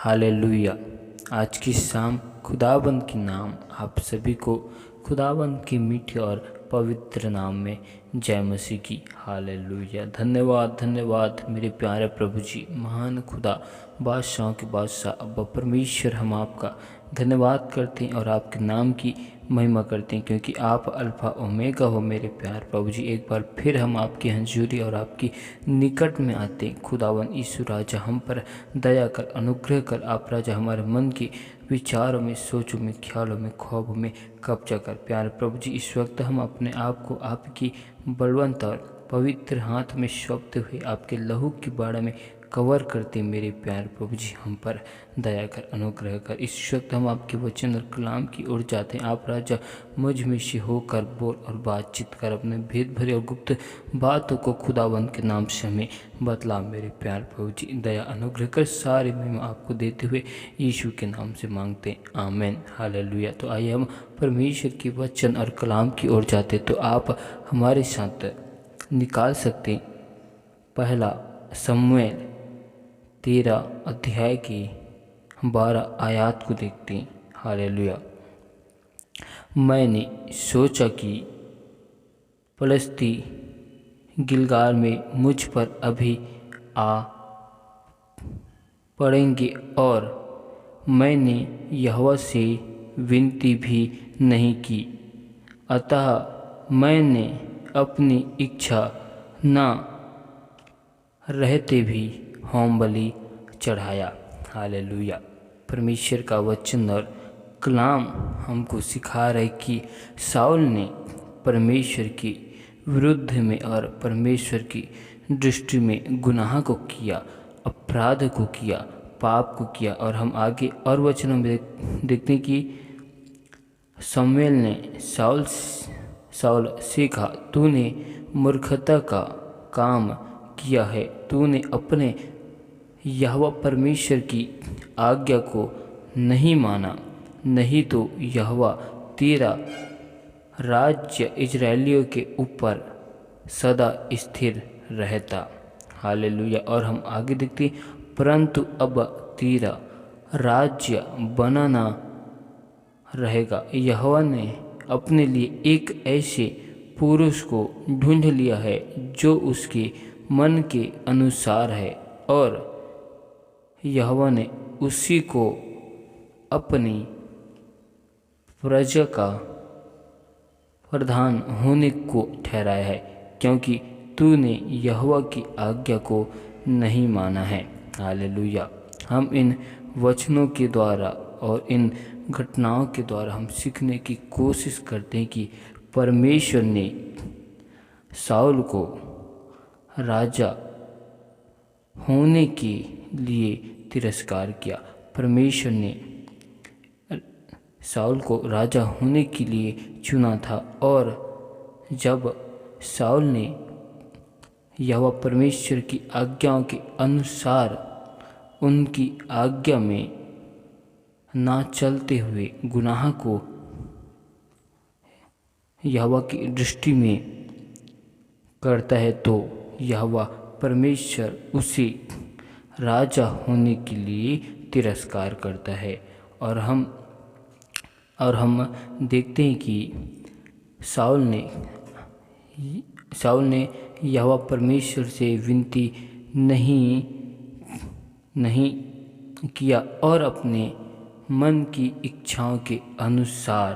Hallelujah. आज की शाम खुदाबंद के नाम आप सभी को खुदाबंद के मीठे और पवित्र नाम में जय मसीह की। हालेलुया। धन्यवाद धन्यवाद मेरे प्यारे प्रभु जी, महान खुदा, बादशाहों के बादशाह अब्बा परमेश्वर, हम आपका धन्यवाद करते हैं और आपके नाम की महिमा करते हैं, क्योंकि आप अल्फा ओमेगा हो मेरे प्यार प्रभु जी। एक बार फिर हम आपकी हंजूरी और आपकी निकट में आते हैं। खुदावन यीशु राजा, हम पर दया कर, अनुग्रह कर। आप राजा हमारे मन के विचारों में, सोचों में, ख्यालों में, ख्वाबों में कब्जा कर। प्यारे प्रभु जी, इस वक्त हम अपने आप को आपकी बलवंत और पवित्र हाथ में सौंपते हुए आपके लहू की बाड़ा में कवर करते मेरे प्यार प्रभु जी, हम पर दया कर, अनुग्रह कर। इस वक्त हम आपके वचन और कलाम की ओर जाते हैं। आप राजा मुझ में से होकर बोल और बातचीत कर, अपने भेद भरे और गुप्त बातों को खुदावंद के नाम से हमें बतला मेरे प्यार प्रभु जी। दया अनुग्रह कर, सारे महिमा आपको देते हुए यीशु के नाम से मांगते हैं, आमीन। हालेलुया। तो आइए हम परमेश्वर के वचन और कलाम की ओर जाते, तो आप हमारे साथ निकाल सकते पहला शमूएल 13 अध्याय की 12 आयत को देखते हैं। हालेलुया। मैंने सोचा कि फलस्ती गिलगाल में मुझ पर अभी आ पड़ेंगे, और मैंने यहोवा से विनती भी नहीं की, अतः मैंने अपनी इच्छा न रहते भी होम बलि चढ़ाया। हालेलुया। परमेश्वर का वचन और कलाम हमको सिखा रहे कि शाऊल ने परमेश्वर के विरुद्ध में और परमेश्वर की दृष्टि में गुनाह को किया, अपराध को किया, पाप को किया। और हम आगे और वचनों में देखते हैं कि शमूएल ने शाऊल से कहा, तूने मूर्खता का काम किया है, तूने अपने यहोवा परमेश्वर की आज्ञा को नहीं माना, नहीं तो यहोवा तेरा राज्य इजरायलियों के ऊपर सदा स्थिर रहता। हालेलुया। और हम आगे देखते, परंतु अब तेरा राज्य बनाना रहेगा। यहोवा ने अपने लिए एक ऐसे पुरुष को ढूंढ लिया है जो उसके मन के अनुसार है, और यहोवा ने उसी को अपनी प्रजा का प्रधान होने को ठहराया है, क्योंकि तूने यहोवा की आज्ञा को नहीं माना है। हालेलुया। हम इन वचनों के द्वारा और इन घटनाओं के द्वारा हम सीखने की कोशिश करते हैं कि परमेश्वर ने शाऊल को राजा होने के लिए तिरस्कार किया। परमेश्वर ने शाऊल को राजा होने के लिए चुना था, और जब शाऊल ने यहोवा परमेश्वर की आज्ञाओं के अनुसार उनकी आज्ञा में ना चलते हुए गुनाह को यहोवा की दृष्टि में करता है, तो यहोवा परमेश्वर उसे राजा होने के लिए तिरस्कार करता है। और हम देखते हैं कि शाऊल ने यहोवा परमेश्वर से विनती नहीं किया, और अपने मन की इच्छाओं के अनुसार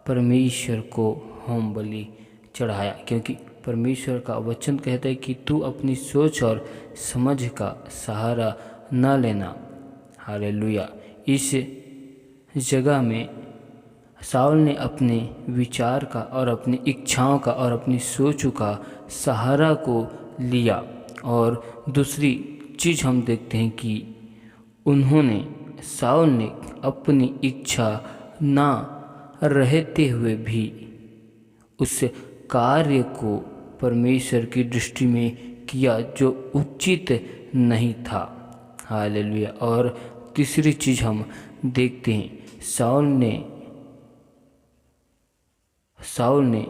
परमेश्वर को होम बलि चढ़ाया, क्योंकि परमेश्वर का वचन कहता है कि तू अपनी सोच और समझ का सहारा न लेना। हालेलुया। इस जगह में शाऊल ने अपने विचार का और अपनी इच्छाओं का और अपनी सोचों का सहारा को लिया। और दूसरी चीज़ हम देखते हैं कि शाऊल ने अपनी इच्छा ना रहते हुए भी उस कार्य को परमेश्वर की दृष्टि में किया जो उचित नहीं था। हालेलुया। और तीसरी चीज़ हम देखते हैं, शाऊल ने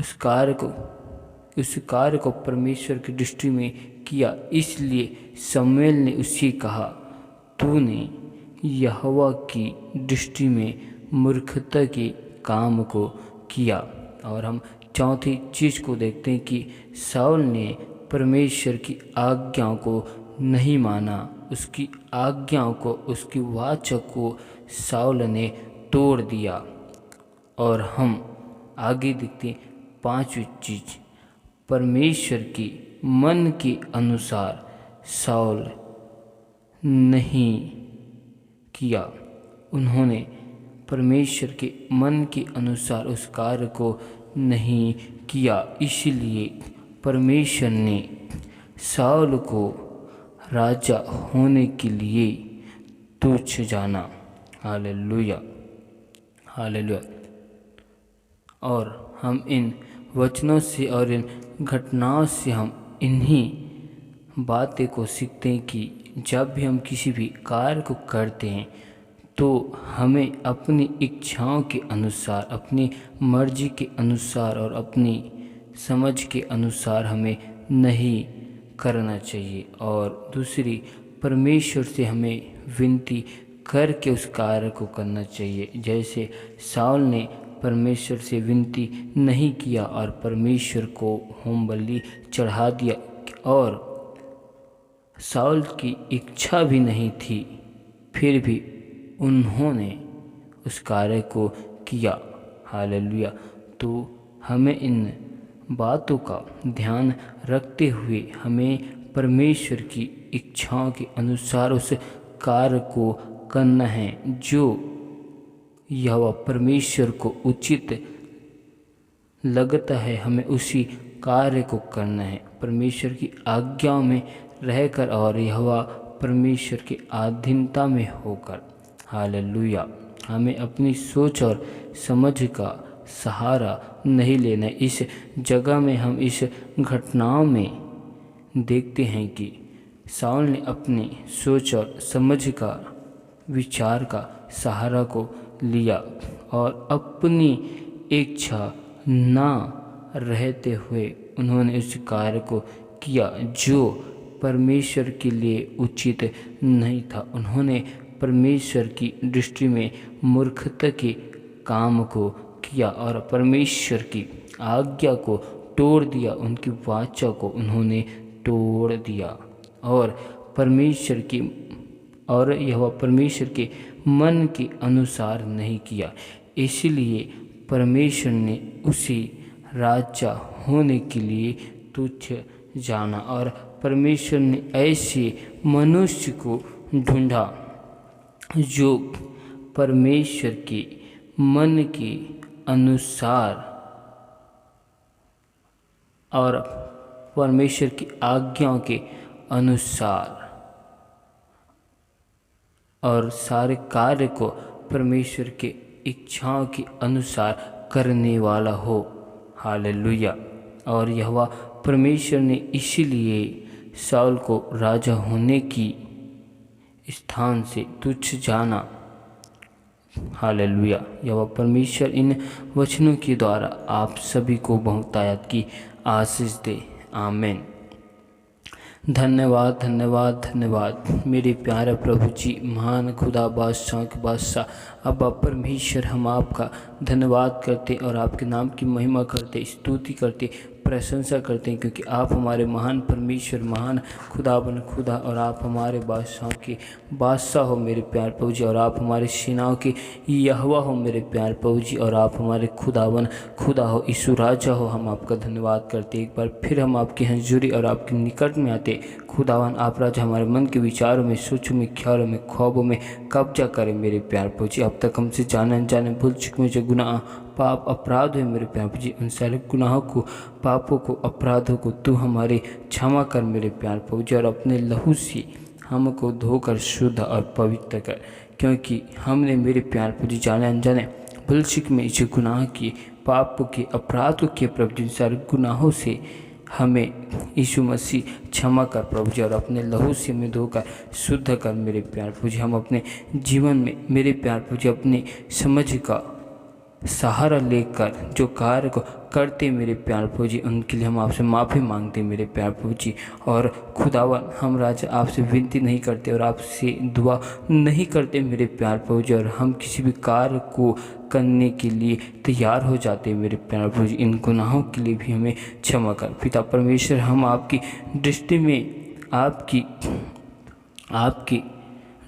उस कार्य को परमेश्वर की दृष्टि में किया, इसलिए शमूएल ने उससे कहा, तूने यहोवा की दृष्टि में मूर्खता के काम को किया। और हम चौथी चीज़ को देखते हैं कि शाऊल ने परमेश्वर की आज्ञाओं को नहीं माना, उसकी आज्ञाओं को, उसकी वाचा को शाऊल ने तोड़ दिया। और हम आगे देखते हैं पांचवी चीज, परमेश्वर की मन के अनुसार शाऊल नहीं किया। उन्होंने परमेश्वर के मन के अनुसार उस कार्य को नहीं किया, इसलिए परमेश्वर ने शाऊल को राजा होने के लिए तुच्छ जाना। Hallelujah, hallelujah. और हम इन वचनों से और इन घटनाओं से हम इन्हीं बातें को सीखते हैं कि जब भी हम किसी भी कार्य को करते हैं तो हमें अपनी इच्छाओं के अनुसार, अपनी मर्जी के अनुसार और अपनी समझ के अनुसार हमें नहीं करना चाहिए। और दूसरी, परमेश्वर से हमें विनती करके उस कार्य को करना चाहिए। जैसे शाऊल ने परमेश्वर से विनती नहीं किया और परमेश्वर को होम बलि चढ़ा दिया, और शाऊल की इच्छा भी नहीं थी, फिर भी उन्होंने उस कार्य को किया। हालेलुया। तो हमें इन बातों का ध्यान रखते हुए हमें परमेश्वर की इच्छाओं के अनुसार उस कार्य को करना है जो यहोवा परमेश्वर को उचित लगता है। हमें उसी कार्य को करना है परमेश्वर की आज्ञाओं में रहकर और यहोवा परमेश्वर की अधीनता में होकर। हालेलुया। हमें अपनी सोच और समझ का सहारा नहीं लेना। इस जगह में हम इस घटनाओं में देखते हैं कि शाऊल ने अपनी सोच और समझ का, विचार का सहारा को लिया और अपनी इच्छा ना रहते हुए उन्होंने उस कार्य को किया जो परमेश्वर के लिए उचित नहीं था। उन्होंने परमेश्वर की दृष्टि में मूर्खता के काम को किया और परमेश्वर की आज्ञा को तोड़ दिया, उनकी वाचा को उन्होंने तोड़ दिया और यह परमेश्वर के मन के अनुसार नहीं किया। इसलिए परमेश्वर ने उसे राजा होने के लिए तुच्छ जाना और परमेश्वर ने ऐसे मनुष्य को ढूंढा जो परमेश्वर के मन के अनुसार और परमेश्वर की आज्ञाओं के अनुसार और सारे कार्य को परमेश्वर के इच्छाओं के अनुसार करने वाला हो। हालेलुया। और यहोवा परमेश्वर ने इसीलिए शाऊल को राजा होने की स्थान से तुच्छ जाना। हालेलुया। यहोवा परमेश्वर इन वचनों के द्वारा आप सभी को बहुतायत की आशीष दे। आमीन। धन्यवाद, धन्यवाद, धन्यवाद मेरे प्यारे प्रभु जी, महान खुदा बादशाह के बादशाह अब्बा परमेश्वर, हम आपका धन्यवाद करते और आपके नाम की महिमा करते, स्तुति करते, प्रशंसा करते हैं, क्योंकि आप हमारे महान परमेश्वर, महान खुदाबन खुदा और आप हमारे बादशाह के बादशाह हो मेरे प्यार प्रभु जी, और आप हमारे सेनाओं के यहोवा हो मेरे प्यार प्रभु जी, और आप हमारे खुदाबन खुदा हो, यीशु राजा हो। हम आपका धन्यवाद करते, एक बार फिर हम आपकी हजूरी और आपके निकट में आते। खुदावन आप राजा हमारे मन के विचारों में, सोचों में, ख्यालों में, ख्वाबों में कब्जा करें मेरे प्यार प्रभु जी। अब तक हमसे जाने अनजाने भूल चुक में जो गुनाह, पाप, अपराध है मेरे प्यार प्रभु जी, उन सारे गुनाहों को, पापों को, अपराधों को तू हमारे क्षमा कर मेरे प्यार प्रभु जी, और अपने लहू से हमको धोकर शुद्ध और पवित्र कर, क्योंकि हमने मेरे प्यार प्रभु जी जाने अनजाने भूल चुक में जो गुनाह किए, पापों के, अपराधों के प्रभु जी, सारे गुनाहों से हमें यीशु मसीह क्षमा कर प्रभु जी, और अपने लहू से हमें धोकर शुद्ध कर मेरे प्यार प्रभु जी। हम अपने जीवन में मेरे प्यार प्रभु जी अपनी समझ का सहारा लेकर जो कार्य को करते मेरे प्यारे प्रभु जी, उनके लिए हम आपसे माफ़ी मांगते मेरे प्यारे प्रभु जी। और खुदावन हम राजा आपसे विनती नहीं करते और आपसे दुआ नहीं करते मेरे प्यारे प्रभु जी, और हम किसी भी कार्य को करने के लिए तैयार हो जाते मेरे प्यारे प्रभु जी। इन गुनाहों के लिए भी हमें क्षमा कर पिता परमेश्वर। हम आपकी दृष्टि में आपकी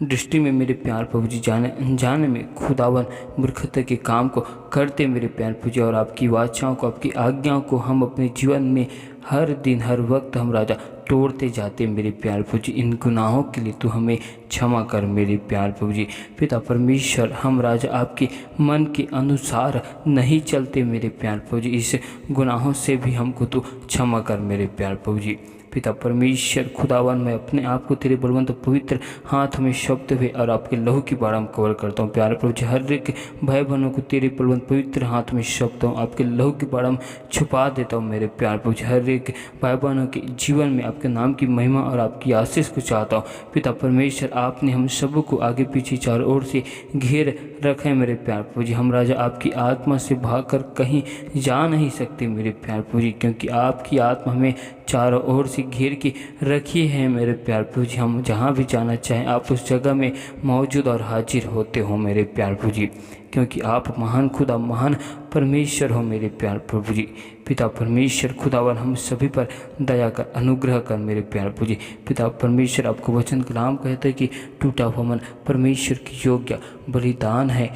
दृष्टि में मेरे प्यार प्रभु जी जाने अनजाने में खुदावन मूर्खता के काम को करते मेरे प्यार प्रभु जी, और आपकी वाचाओं को, आपकी आज्ञाओं को हम अपने जीवन में हर दिन हर वक्त हम राजा तोड़ते जाते मेरे प्यार प्रभु जी। इन गुनाहों के लिए तू हमें क्षमा कर मेरे प्यार प्रभु जी। पिता परमेश्वर हम राजा आपके मन के अनुसार नहीं चलते मेरे प्यार प्रभु जी, इस गुनाहों से भी हमको तू क्षमा कर मेरे प्यार प्रभु जी। पिता परमेश्वर खुदावन मैं अपने आप को तेरे बलवंत पवित्र हाथ में शब्द हुए और आपके लहू की बाढ़ में कवर करता हूँ प्यारे प्रभु जी। हर एक भाई बहनों को तेरे बलवंत पवित्र हाथ में शब्द हूँ, आपके लहू की बाढ़ में छुपा देता हूँ मेरे प्यारे प्रभु जी। हर एक भाई बहनों के जीवन में आपके नाम की महिमा और आपकी आशीष को चाहता हूँ पिता परमेश्वर। आपने हम सबको आगे पीछे चारों ओर से घेर रखे हैं मेरे प्यारे प्रभु जी। हम राजा आपकी आत्मा से भागकर कहीं जा नहीं सकते मेरे प्यारे प्रभु जी, क्योंकि आपकी आत्मा हमें चारों ओर से घेर के रखिए हैं मेरे प्यारे प्रभु जी। हम जहाँ भी जाना चाहें आप उस जगह में मौजूद और हाजिर होते हो मेरे प्यारे प्रभु जी, क्योंकि आप महान खुदा महान परमेश्वर हो मेरे प्यारे प्रभु जी। पिता परमेश्वर खुदावन हम सभी पर दया कर अनुग्रह कर मेरे प्यारे प्रभु जी। पिता परमेश्वर आपको वचन कलाम कहते हैं कि टूटा हुआ मन परमेश्वर की योग्य बलिदान है।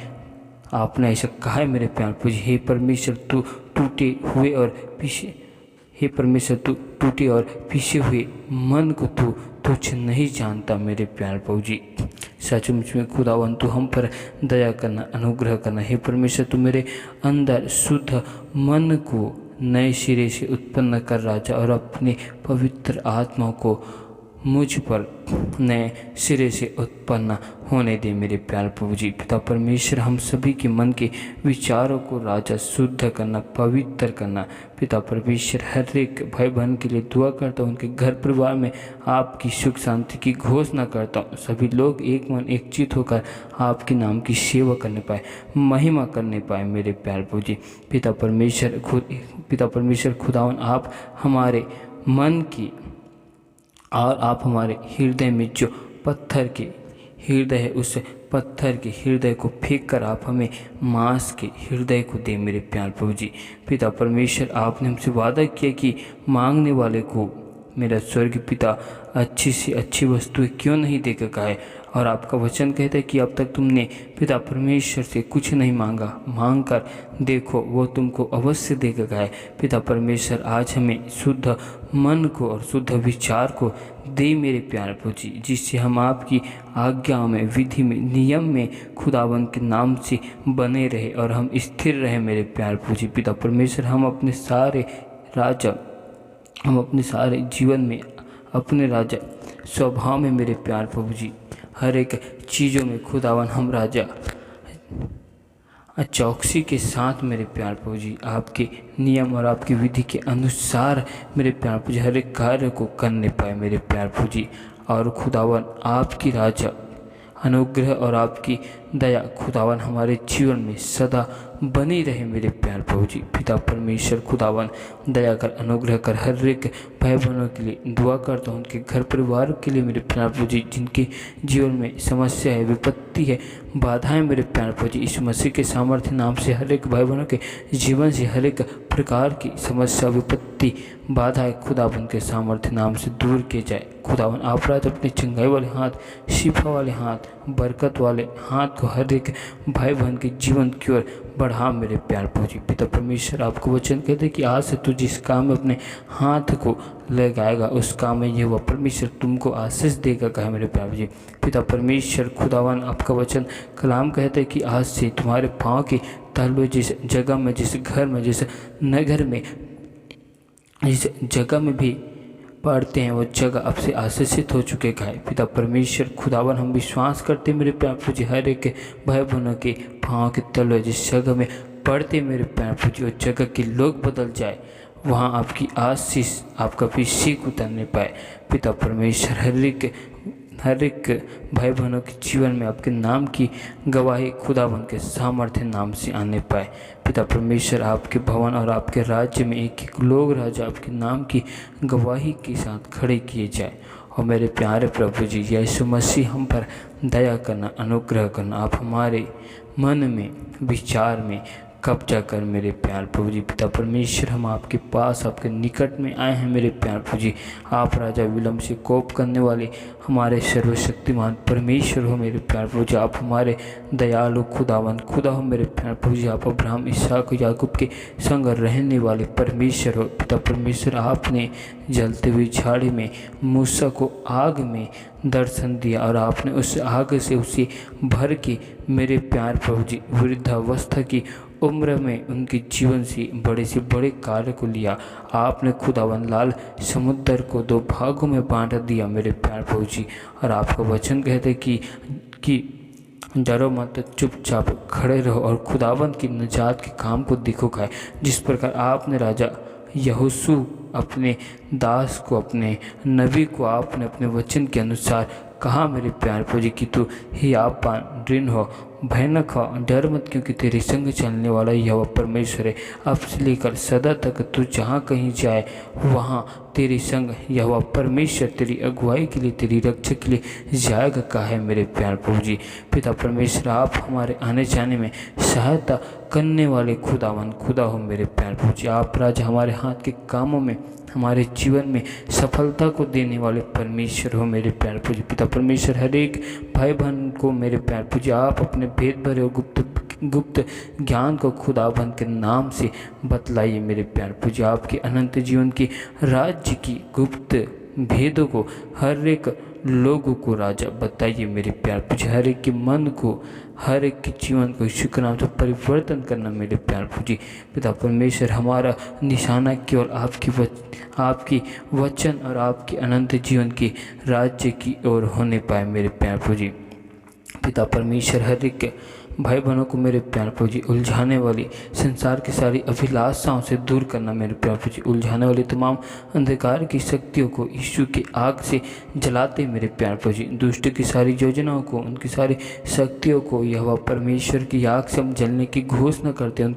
आपने ऐसा कहा है मेरे प्यारे प्रभु जी। हे परमेश्वर तू टूटे हुए और पीछे हे परमेश्वर तू टूटे और पीछे हुए मन को तू तुच्छ नहीं जानता मेरे प्यारे प्रभु जी। सचमुच में खुदावन तू हम पर दया करना अनुग्रह करना। हे परमेश्वर तू मेरे अंदर शुद्ध मन को नए सिरे से उत्पन्न कर राजा, और अपने पवित्र आत्मा को मुझ पर नए सिरे से उत्पन्न होने दे मेरे प्यारे प्रभु जी। पिता परमेश्वर हम सभी के मन के विचारों को राजा शुद्ध करना पवित्र करना। पिता परमेश्वर हर एक भाई बहन के लिए दुआ करता हूँ, उनके घर परिवार में आपकी सुख शांति की घोषणा करता हूँ। सभी लोग एक मन एक चित होकर आपके नाम की सेवा करने पाए, महिमा करने पाए मेरे प्यारे प्रभु जी। पिता परमेश्वर खुदावन आप हमारे मन की और आप हमारे हृदय में जो पत्थर के हृदय है उस पत्थर के हृदय को फेंक कर आप हमें मांस के हृदय को दे मेरे प्यारे प्रभु जी। पिता परमेश्वर आपने हमसे वादा किया कि मांगने वाले को मेरा स्वर्ग पिता अच्छी से अच्छी वस्तुएं क्यों नहीं देकर कहा है, और आपका वचन कहता है कि अब तक तुमने पिता परमेश्वर से कुछ नहीं मांगा, मांग कर देखो वो तुमको अवश्य देकर कहा है। पिता परमेश्वर आज हमें शुद्ध मन को और शुद्ध विचार को दे मेरे प्यारे प्रभु जी, जिससे हम आपकी आज्ञाओं में विधि में नियम में खुदावन के नाम से बने रहे और हम स्थिर रहे मेरे प्यारे प्रभु जी। पिता परमेश्वर हम अपने सारे जीवन में अपने राजा स्वभाव में मेरे प्यार प्रभु जी हर एक चीज़ों में खुदावन हम राजा चौकसी के साथ मेरे प्यार प्रभु जी आपके नियम और आपकी विधि के अनुसार मेरे प्यार प्रभु जी हर एक कार्य को करने पाए मेरे प्यार प्रभु जी। और खुदावन आपकी राजा अनुग्रह और आपकी दया खुदावन हमारे जीवन में सदा बनी रहे मेरे प्यार प्रभु जी। पिता परमेश्वर खुदावन दया कर अनुग्रह कर हर एक भाई बहनों के लिए दुआ करता हूँ, उनके घर परिवार के लिए मेरे प्यार प्रभु जी, जिनके जीवन में समस्या है, विपत्ति है, बाधाएं मेरे प्यार प्रभु जी, इस मसीह के सामर्थ्य नाम से हर एक भाई बहनों के जीवन से हर एक प्रकार की समस्या विपत्ति बाधाएं खुदावन के सामर्थ्य नाम से दूर किए जाए। खुदावन आप रात अपने चंगाई वाले हाथ, शिफा वाले हाथ, बरकत वाले हाथ को हर एक भाई बहन के जीवन की ओर बढ़ा मेरे प्यार प्रभु जी। पिता परमेश्वर आपको वचन कहते कि आज से तू जिस काम में अपने हाथ को लगाएगा उस काम में यह परमेश्वर तुमको आशीष देगा कहा मेरे प्यार जी। पिता परमेश्वर खुदावन आपका वचन कलाम कहते कि आज से तुम्हारे पाँव के तलवे जिस जगह में, जिस घर में, जिस नगर में, जिस जगह में भी पढ़ते हैं वो जगह अब से आशीषित हो चुके हैं। पिता परमेश्वर खुदावन हम विश्वास करते मेरे प्यार प्रभु जी हर एक भाई बहनों के पाँव के तलवे जिस जगह में पढ़ते मेरे प्यार प्रभु जी उस जगह के लोग बदल जाए, वहाँ आपकी आशीष आपका अभिषेक उतरने पाए। पिता परमेश्वर हर एक हर एक भाई बहनों के जीवन में आपके नाम की गवाही खुदावन के सामर्थ्य नाम से आने पाए। पिता परमेश्वर, आपके भवन और आपके राज्य में एक एक लोग राजा आपके नाम की गवाही के साथ खड़े किए जाए। और मेरे प्यारे प्रभु जी यीशु मसीह, हम पर दया करना, अनुग्रह करना। आप हमारे मन में, विचार में कब्जा कर मेरे प्यार प्रभु जी। पिता परमेश्वर, हम आपके पास, आपके निकट में आए हैं मेरे प्यार प्रभु जी। आप राजा विलम्ब से कोप करने वाले हमारे सर्वशक्तिमान परमेश्वर हो मेरे प्यार प्रभु जी। आप हमारे दयालु खुदावन खुदा हो मेरे प्यार प्रभु जी। आप अब्राहम, इसहाक, याकूब के संग रहने वाले परमेश्वर हो। पिता परमेश्वर, आपने जलते हुई झाड़ी में मूसा को आग में दर्शन दिया और आपने उस आग से उसे भर के मेरे प्यार प्रभु जी वृद्धावस्था की उम्र में उनके जीवन से बड़े कार्य को लिया। आपने खुदावन लाल समुद्र को 2 भागों में बांट दिया मेरे प्यार प्रभु जी। और आपका वचन कहते कि डरो मत, चुपचाप खड़े रहो और खुदावन की निजात के काम को देखो खाए। जिस प्रकार आपने राजा यहोशू अपने दास को, अपने नबी को आपने अपने वचन के अनुसार कहा मेरे प्यार प्रभु जी कि तू ही आप दृढ़ हो, भयानक हो, डर मत, क्योंकि तेरे संग चलने वाला यहोवा परमेश्वर है। अब से लेकर सदा तक तू जहाँ कहीं जाए वहाँ तेरे संग यहोवा परमेश्वर तेरी अगुवाई के लिए, तेरी रक्षा के लिए जाएगा कहा है मेरे प्यार प्रभु जी। पिता परमेश्वर, आप हमारे आने जाने में सहायता करने वाले खुदावन खुदा हो मेरे प्यार प्रभु जी। आप राजा हमारे हाथ के कामों में, हमारे जीवन में सफलता को देने वाले परमेश्वर हो मेरे प्यार प्रभु जी। पिता परमेश्वर, हर एक भाई बहन को मेरे प्यार प्रभु जी आप अपने भेद भरे और गुप्त ज्ञान को खुदाबंद के नाम से बतलाइए मेरे प्यार प्रभु जी। आपके अनंत जीवन की राज्य की गुप्त भेदों को हर एक लोगों को राजा बताइए मेरे प्यार प्रभु जी। हर एक के मन को, हर एक के जीवन को यीशु के नाम से परिवर्तन करना मेरे प्यार प्रभु जी। पिता परमेश्वर, हमारा निशाना केवल आपकी वचन और आपके अनंत जीवन के राज्य की ओर होने पाए मेरे प्यार प्रभु जी। पिता परमेश्वर, हर एक भाई बहनों को मेरे प्यार प्रभु जी उलझाने वाली संसार की सारी अभिलाषाओं से दूर करना मेरे प्यार प्रभु जी। उलझाने वाली तमाम अंधकार की शक्तियों को यीशु की आग से जलाते मेरे प्यार प्रभु जी। दुष्ट की सारी योजनाओं को, उनकी सारी शक्तियों को यहोवा परमेश्वर की आग से हम जलने की घोषणा करते हैं।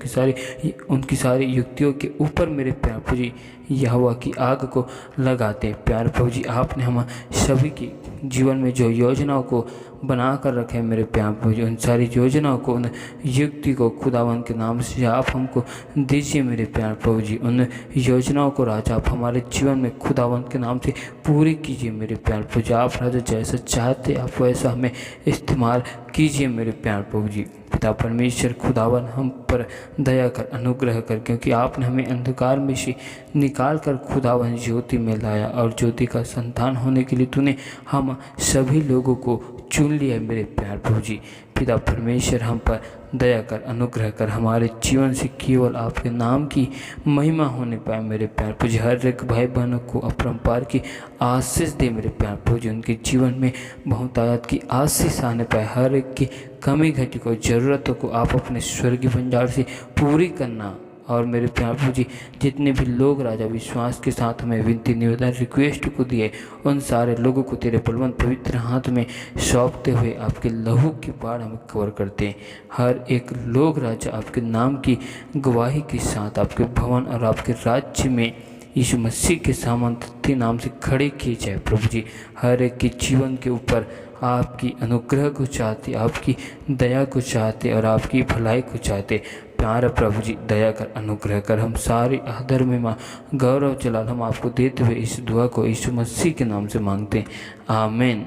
उनकी सारी युक्तियों के ऊपर मेरे प्यार प्रभु जी यहोवा की आग को लगाते प्यार प्रभु जी। आपने हम सभी के जीवन में जो योजनाओं को बना कर रखे मेरे प्यार प्रभु जी, उन सारी योजनाओं को, उन युक्ति को खुदावन के नाम से आप हमको दीजिए मेरे प्यार प्रभु जी। उन योजनाओं को राजा आप हमारे जीवन में खुदावन के नाम से पूरी कीजिए मेरे प्यार प्रभु जी। आप राजा जैसा चाहते आप वैसा हमें इस्तेमाल कीजिए मेरे प्यार प्रभु जी। पिता परमेश्वर खुदावन, हम पर दया कर, अनुग्रह कर, क्योंकि आपने हमें अंधकार में से निकाल कर खुदावन ज्योति में लाया और ज्योति का संतान होने के लिए तूने हम सभी लोगों को चुन लिया मेरे प्यार प्रभु जी। पिता परमेश्वर, हम पर दया कर, अनुग्रह कर, हमारे जीवन से केवल आपके नाम की महिमा होने पाए मेरे प्यार प्रभु जी। हर एक भाई बहनों को अपरंपार की आशीष दे मेरे प्यार प्रभु जी। उनके जीवन में बहुतायत की आशीष आने पाए। हर एक की कमी घटी को, ज़रूरतों को आप अपने स्वर्गीय भंडार से पूरी करना। और मेरे प्यार प्रभु जी, जितने भी लोग राजा विश्वास के साथ हमें विनती, निवेदन, रिक्वेस्ट को दिए, उन सारे लोगों को तेरे बलवंत पवित्र हाथ में सौंपते हुए आपके लहू की बाढ़ हमें कवर करते हैं। हर एक लोग राजा आपके नाम की गवाही के साथ आपके भवन और आपके राज्य में यीशु मसीह के सामर्थ्य नाम से खड़े किए जाए प्रभु जी। हर एक के जीवन के ऊपर आपकी अनुग्रह को चाहते, आपकी दया को चाहते और आपकी भलाई को चाहते। प्यार प्रभु जी, दया कर, अनुग्रह कर। हम सारे आदर में माँ गौरव जलाल हम आपको देते हुए इस दुआ को यीशु मसीह के नाम से मांगते हैं, आमीन।